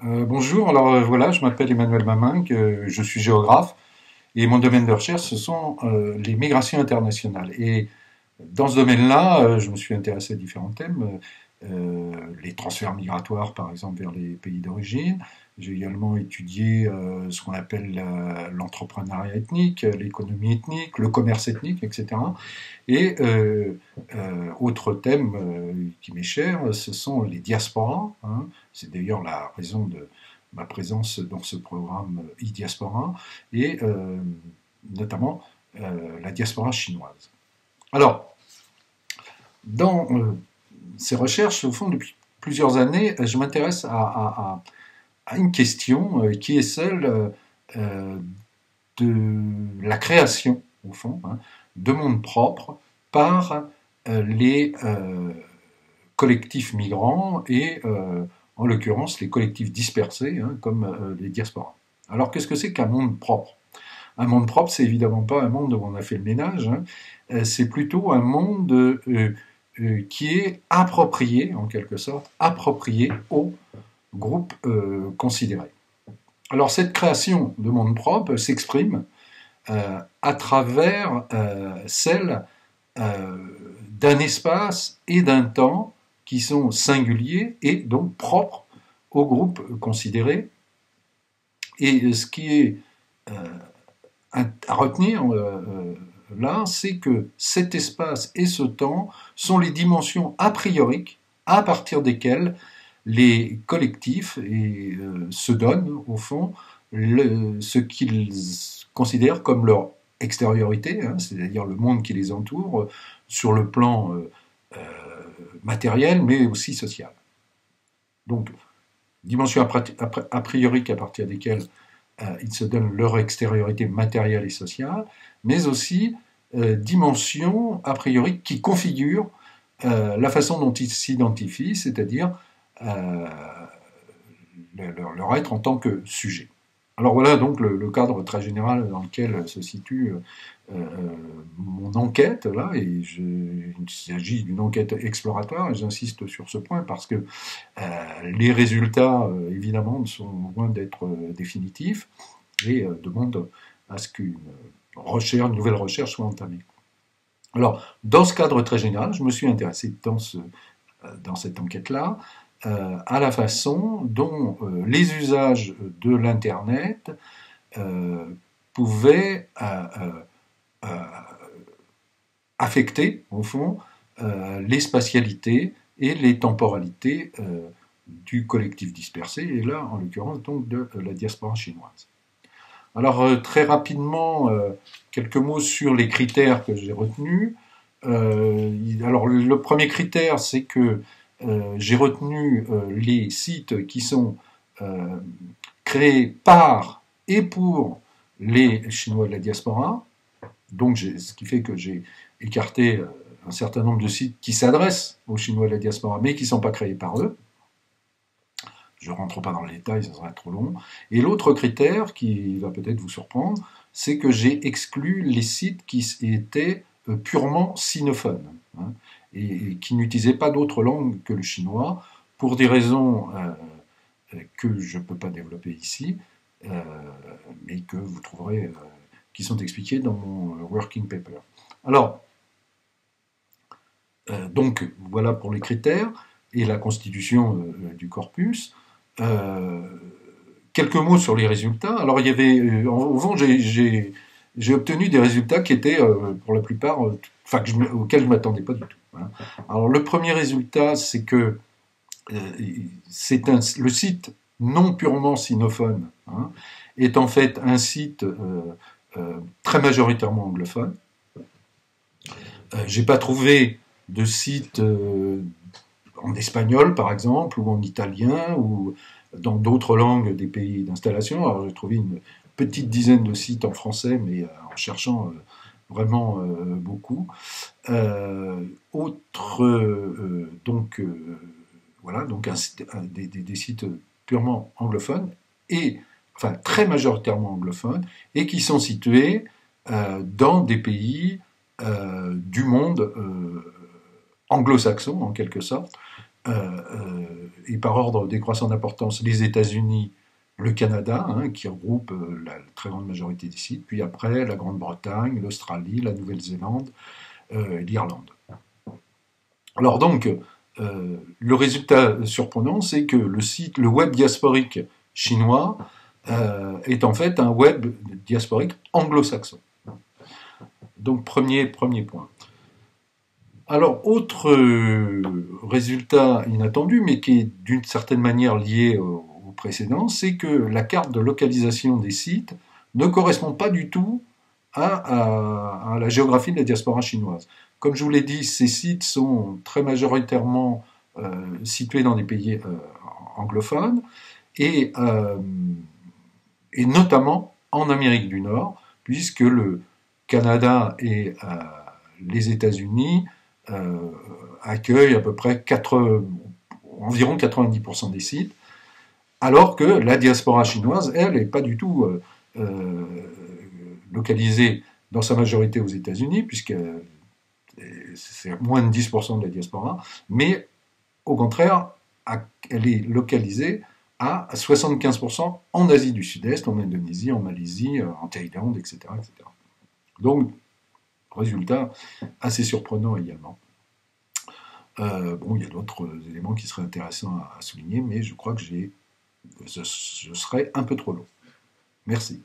Bonjour, voilà, je m'appelle Emmanuel Maminck, je suis géographe et mon domaine de recherche ce sont les migrations internationales. Et dans ce domaine-là, je me suis intéressé à différents thèmes, les transferts migratoires par exemple vers les pays d'origine. J'ai également étudié ce qu'on appelle l'entrepreneuriat ethnique, l'économie ethnique, le commerce ethnique, etc. Et autre thème qui m'est cher, ce sont les diasporas, hein. C'est d'ailleurs la raison de ma présence dans ce programme e-diaspora, et notamment la diaspora chinoise. Alors, dans ces recherches, au fond, depuis plusieurs années, je m'intéresse à une question qui est celle de la création, au fond, hein, de mondes propres par les collectifs migrants et, en l'occurrence, les collectifs dispersés, hein, comme les diasporas. Alors, qu'est-ce que c'est qu'un monde propre? Un monde propre, c'est évidemment pas un monde où on a fait le ménage, hein, c'est plutôt un monde qui est approprié, en quelque sorte, approprié au groupe considéré. Alors, cette création de monde propre s'exprime à travers celle d'un espace et d'un temps qui sont singuliers et donc propres au groupe considéré. Et ce qui est à retenir là, c'est que cet espace et ce temps sont les dimensions a priori à partir desquelles les collectifs se donnent, au fond, ce qu'ils considèrent comme leur extériorité, hein, c'est-à-dire le monde qui les entoure, sur le plan matériel, mais aussi social. Donc, dimension a priori à partir desquelles ils se donnent leur extériorité matérielle et sociale, mais aussi dimension a priori qui configure la façon dont ils s'identifient, c'est-à-dire euh, leur être en tant que sujet. Alors voilà donc le cadre très général dans lequel se situe mon enquête là, et il s'agit d'une enquête exploratoire, et j'insiste sur ce point parce que les résultats évidemment sont loin d'être définitifs et demandent à ce qu'une recherche, une nouvelle recherche soit entamée. Alors, dans ce cadre très général, je me suis intéressé dans cette enquête-là à la façon dont les usages de l'Internet euh, pouvaient affecter, au fond, les spatialités et les temporalités du collectif dispersé, et là, en l'occurrence, donc de la diaspora chinoise. Alors, très rapidement, quelques mots sur les critères que j'ai retenus. Alors, le premier critère, c'est que j'ai retenu les sites qui sont euh, créés par et pour les Chinois de la diaspora. Donc, ce qui fait que j'ai écarté un certain nombre de sites qui s'adressent aux Chinois de la diaspora, mais qui ne sont pas créés par eux. Je ne rentre pas dans le détail, ça serait trop long. Et l'autre critère qui va peut-être vous surprendre, c'est que j'ai exclu les sites qui étaient purement sinophones, hein, et qui n'utilisaient pas d'autre langue que le chinois, pour des raisons que je ne peux pas développer ici, euh, mais que vous trouverez, qui sont expliquées dans mon working paper. Alors, donc, voilà pour les critères et la constitution du corpus. Euh, Quelques mots sur les résultats. Alors, il y avait, au fond, j'ai obtenu des résultats qui étaient, pour la plupart, enfin, auxquels je ne m'attendais pas du tout, hein. Alors, le premier résultat, c'est que le site non purement sinophone, hein, est en fait un site très majoritairement anglophone. J'ai pas trouvé de site en espagnol, par exemple, ou en italien, ou dans d'autres langues des pays d'installation. Alors j'ai trouvé une petite dizaine de sites en français, mais en cherchant vraiment beaucoup. Autre, donc, voilà, donc des sites purement anglophones, et, enfin très majoritairement anglophones, et qui sont situés dans des pays du monde anglo-saxon, en quelque sorte, et par ordre décroissant d'importance, les États-Unis, le Canada, hein, qui regroupe la très grande majorité des sites, puis après la Grande-Bretagne, l'Australie, la Nouvelle-Zélande, l'Irlande. Alors donc, le résultat surprenant, c'est que le web diasporique chinois est en fait un web diasporique anglo-saxon. Donc premier point. Alors, autre résultat inattendu, mais qui est d'une certaine manière lié au précédent, c'est que la carte de localisation des sites ne correspond pas du tout à la géographie de la diaspora chinoise. Comme je vous l'ai dit, ces sites sont très majoritairement situés dans des pays anglophones et notamment en Amérique du Nord, puisque le Canada et les États-Unis accueillent à peu près environ 90% des sites, alors que la diaspora chinoise, elle, n'est pas du tout localisée dans sa majorité aux États-Unis, puisque c'est moins de 10% de la diaspora, mais au contraire, elle est localisée à 75% en Asie du Sud-Est, en Indonésie, en Malaisie, en Thaïlande, etc., etc. Donc, résultat assez surprenant également. Bon, il y a d'autres éléments qui seraient intéressants à souligner, mais je crois que je serai un peu trop long. Merci.